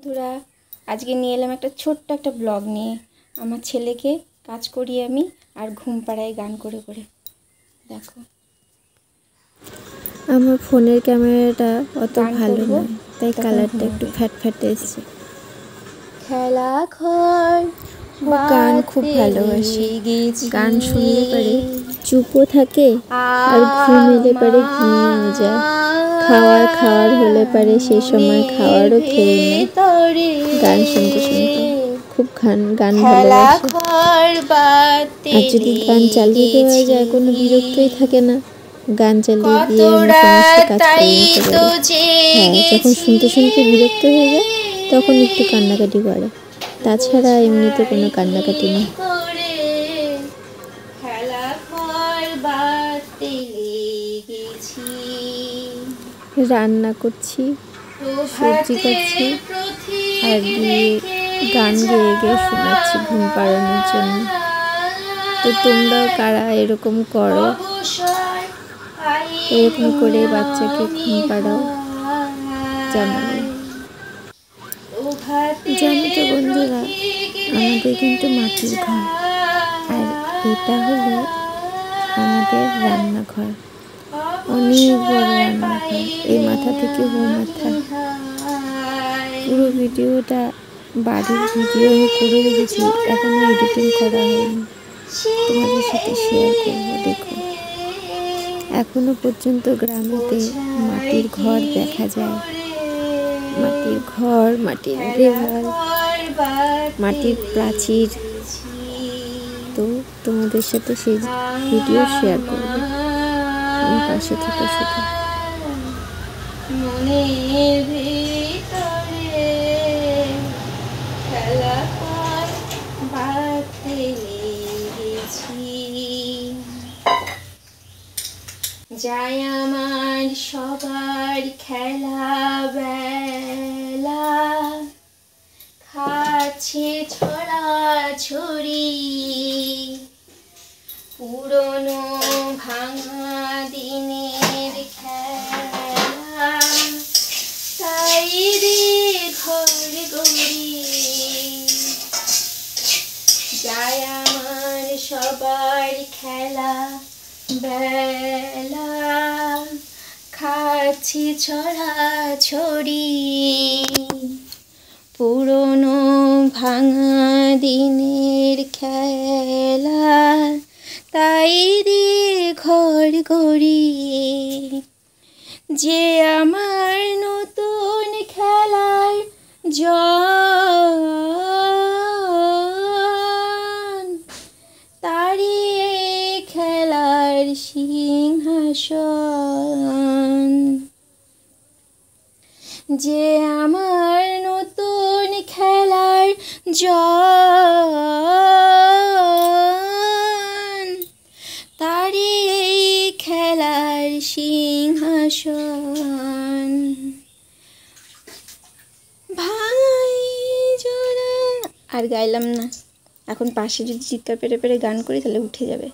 বন্ধুরা, আজকে নিয়ে এলাম একটা ছোট্ট একটা ব্লগ নিয়ে। আমার ছেলেকে কাজ করি আমি, আর ঘুম পাড়াই গান করে করে। দেখো, আমার ফোনের ক্যামেরাটা অত ভালো নয়, তাই কালারটা একটু ফ্যাট ফ্যাট এসছে। খেলা ঘর ও গান খুব ভালোবাসে, গান শুনলে পারে চুপও থাকে আর ঘুম এলে পারে ঘুমিয়েও যায়। খাওয়ার হলে পারে সেই সময় খাওয়ারও খেয়ে নেয় গান শুনতে শুনতে। খুব গান ভালোবাসে। আর যদি গান চালিয়ে দেওয়া যায় কোনো বিরক্তই থাকে না, গান চালিয়ে দিয়ে আমরা সমস্ত কাজ করে নিতে পারি। হ্যাঁ, যখন শুনতে শুনতে বিরক্ত হয়ে যায় তখন একটু কান্নাকাটি করে, তাছাড়া এমনিতে কোনো কান্নাকাটি নেই। রান্না করছি, সবজি কাটছি, আর গিয়ে গান গেয়ে গেয়ে শোনাচ্ছি ঘুম পাড়ানোর জন্য। তো তোমরাও কারা এরকম করো, এরকম করে বাচ্চাকে ঘুম পাড়াও জানাবে। জানো তো বন্ধুরা, আমাদের কিন্তু মাটির ঘর, আর এটা হলো আমাদের রান্নাঘর। অনেক বড় রান্নাঘর, এই মাথা থেকে ও মাথা। পুরো ভিডিওটা বাড়ির ভিডিও আমি করে রেখেছি, এখনো এডিটিং করা হয়নি, তোমাদের সাথে শেয়ার করবো। দেখো, এখনো পর্যন্ত গ্রামেতে মাটির ঘর দেখা যায়। মাটির ঘর, মাটির দেওয়াল, মাটির প্রাচীর। তো তোমাদের সাথে সেই ভিডিও শেয়ার করবো, আমার পাশে থেকে শুধু। যায় আমার সবার খেলা বেলা, খাচ্ছে ছড়া ছড়ি, পুরনো ভাঙা দিনের খেলা, তাই রে ঘর গড়ি। যায় আমার সবার খেলা বেলা, খাচ্ছি ছড়া ছড়ি, পুরনো ভাঙা দিনের খেলা, তাই রে ঘর গড়ি। যে আমার নতুন খেলার তারি খেলার সিংহাসন। যে আমার নতুন খেলার তারি খেলার সিংহাসন। ভাঙাই জোড়া আর গাইলাম না, এখন পাশে যদি চিৎকার পেরে পেরে গান করি তাহলে উঠে যাবে।